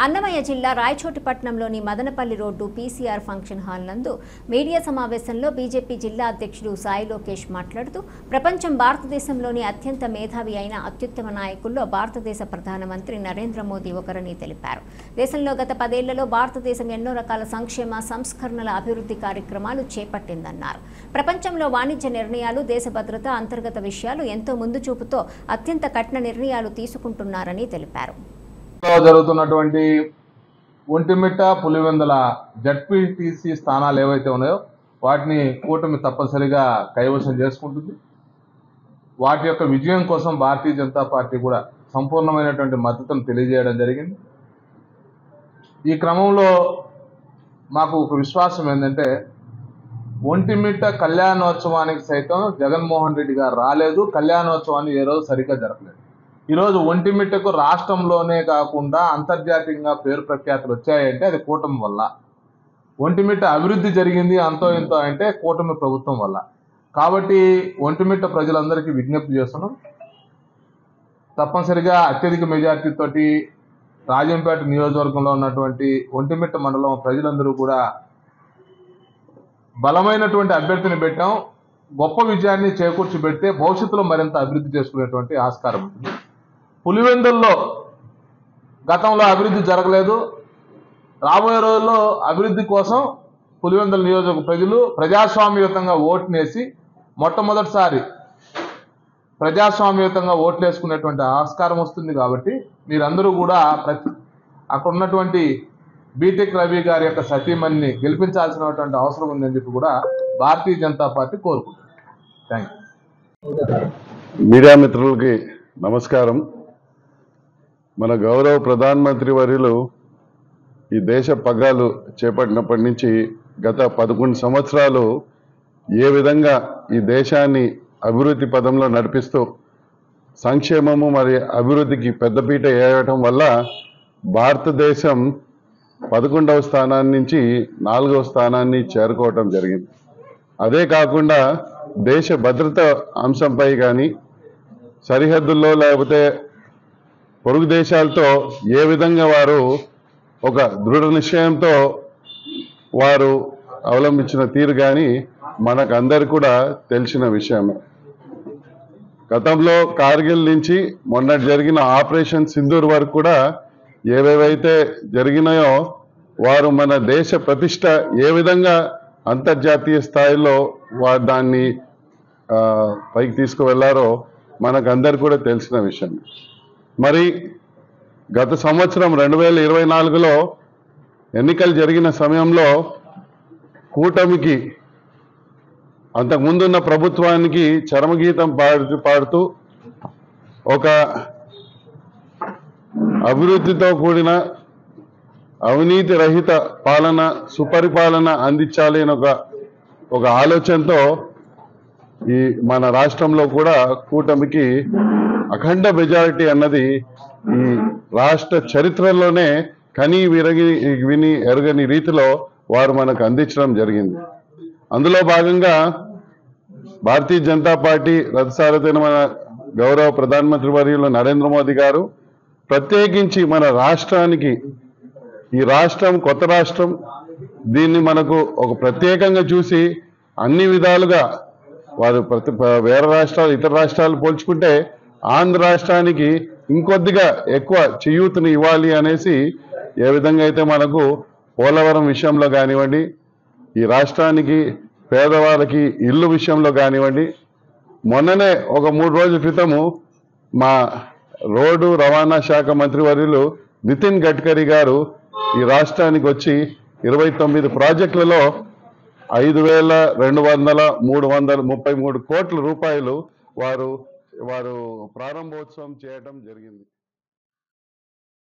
అన్నమయ్య జిల్లా రాయచోటిపట్నంలోని Madanapalli road PCR function hall నందు మీడియా సమావేశంలో బీజేపీ జిల్లా అధ్యక్షుడు సాయి లోకేష్ మాట్లాడుతూ ప్రపంచం భారతదేశంలోని అత్యంత మేధావి అయిన అత్యుత్తమ నాయకుల్లో భారతదేశ ప్రధానమంత్రి నరేంద్ర మోదీ ఒకరని తెలిపారు. దేశంలో గత 10 ఏళ్లలో భారతదేశం ఎన్నో రకాల సంక్షేమ సంస్కరణల అభివృద్ధి కార్యక్రమాలు చేపట్టిందన్నారు. ప్రపంచంలో వాణిజ్య నిర్ణయాలు, దేశ భద్రత, అంతర్గత విషయాలు ఎంతో ముందు చూపుతో అత్యంత కఠిన నిర్ణయాలు తీసుకుంటున్నారని తెలిపారు. జరుగుతున్నటువంటి ఒంటిమిట్ట పులివెందుల జడ్పీటీసీ స్థానాలు ఏవైతే ఉన్నాయో వాటిని కూటమి తప్పనిసరిగా కైవసం చేసుకుంటుంది. వాటి యొక్క విజయం కోసం భారతీయ జనతా పార్టీ కూడా సంపూర్ణమైనటువంటి మద్దతును తెలియజేయడం జరిగింది. ఈ క్రమంలో మాకు ఒక విశ్వాసం ఏంటంటే ఒంటిమిట్ట కళ్యాణోత్సవానికి సైతం జగన్మోహన్ రెడ్డి గారు రాలేదు. కళ్యాణోత్సవాన్ని ఏ రోజు సరిగ్గా జరగలేదు. ఈరోజు ఒంటిమిట్టకు రాష్ట్రంలోనే కాకుండా అంతర్జాతీయంగా పేరు ప్రఖ్యాతులు వచ్చాయంటే అది కూటమి వల్ల. ఒంటిమిట్ట అభివృద్ధి జరిగింది అంతో ఇంతో అంటే కూటమి ప్రభుత్వం వల్ల. కాబట్టి ఒంటిమిట్ట ప్రజలందరికీ విజ్ఞప్తి చేస్తున్నాం, తప్పనిసరిగా అత్యధిక మెజార్టీతోటి రాజంపేట నియోజకవర్గంలో ఉన్నటువంటి ఒంటిమిట్ట మండలం ప్రజలందరూ కూడా బలమైనటువంటి అభ్యర్థిని పెట్టాం. గొప్ప విజయాన్ని చేకూర్చి పెడితే భవిష్యత్తులో మరింత అభివృద్ధి చేసుకునేటువంటి ఆస్కారం ఉంటుంది. పులివెందుల్లో గతంలో అభివృద్ధి జరగలేదు. రాబోయే రోజుల్లో అభివృద్ధి కోసం పులివెందుల నియోజక ప్రజలు ప్రజాస్వామ్యయుతంగా ఓట్లేసి మొట్టమొదటిసారి ప్రజాస్వామ్యయుతంగా ఓట్లు వేసుకునేటువంటి ఆస్కారం వస్తుంది. కాబట్టి మీరందరూ కూడా అక్కడ ఉన్నటువంటి బీటెక్ రవి గారి యొక్క సతీమణిని గెలిపించాల్సినటువంటి అవసరం ఉందని చెప్పి కూడా భారతీయ జనతా పార్టీ కోరుకుంటుంది. Thank you. మీడియా మిత్రులకి నమస్కారం. మన గౌరవ ప్రధానమంత్రి వర్యులు ఈ దేశ పగ్గాలు చేపట్టినప్పటి నుంచి గత 11 సంవత్సరాలు ఏ విధంగా ఈ దేశాన్ని అభివృద్ధి పదంలో నడిపిస్తూ సంక్షేమము మరియు అభివృద్ధికి పెద్దపీట వేయటం వల్ల భారతదేశం 11వ స్థానాన్ని నుంచి 4వ స్థానాన్ని చేరుకోవటం జరిగింది. అదే కాకుండా దేశ భద్రత అంశంపై కానీ సరిహద్దుల్లో లేకపోతే పొరుగు దేశాలతో ఏ విధంగా వారు ఒక దృఢ నిశ్చయంతో వారు అవలంబించిన తీరు కానీ మనకందరు కూడా తెలిసిన విషయమే. గతంలో కార్గిల్ నుంచి మొన్న జరిగిన ఆపరేషన్ సింధూర్ వరకు కూడా ఏవేవైతే జరిగినాయో వారు మన దేశ ప్రతిష్ట ఏ విధంగా అంతర్జాతీయ స్థాయిలో వారు దాన్ని పైకి తీసుకువెళ్లారో మనకందరు కూడా తెలిసిన విషయం. మరి గత సంవత్సరం 2024లో ఎన్నికలు జరిగిన సమయంలో కూటమికి అంతకుముందున్న ప్రభుత్వానికి చరమగీతం పాడుతూ ఒక అభివృద్ధితో కూడిన అవినీతి రహిత పాలన, సుపరిపాలన అందించాలి అని ఒక ఆలోచనతో ఈ మన రాష్ట్రంలో కూడా కూటమికి అఖండ మెజారిటీ అన్నది ఈ రాష్ట్ర చరిత్రలోనే కని విని ఎరగని రీతిలో వారు మనకు అందించడం జరిగింది. అందులో భాగంగా భారతీయ జనతా పార్టీ రథసారథైన మన గౌరవ ప్రధానమంత్రి వర్యులు నరేంద్ర మోదీ గారు ప్రత్యేకించి మన రాష్ట్రానికి, ఈ రాష్ట్రం కొత్త రాష్ట్రం, దీన్ని మనకు ఒక ప్రత్యేకంగా చూసి అన్ని విధాలుగా వారు వేరే రాష్ట్రాలు ఇతర రాష్ట్రాలు పోల్చుకుంటే ఆంధ్ర రాష్ట్రానికి ఇంకొద్దిగా ఎక్కువ చేయూతను ఇవ్వాలి అనేసి ఏ విధంగా అయితే మనకు పోలవరం విషయంలో కానివ్వండి, ఈ రాష్ట్రానికి పేదవాళ్ళకి ఇల్లు విషయంలో కానివ్వండి, మొన్ననే ఒక 3 రోజుల క్రితము మా రోడ్డు రవాణా శాఖ మంత్రివర్యులు నితిన్ గడ్కరీ గారు ఈ రాష్ట్రానికి వచ్చి 29 ప్రాజెక్టులలో 5,233 కోట్ల రూపాయలు వారు ప్రారంభోత్సవం చేయడం జరిగింది.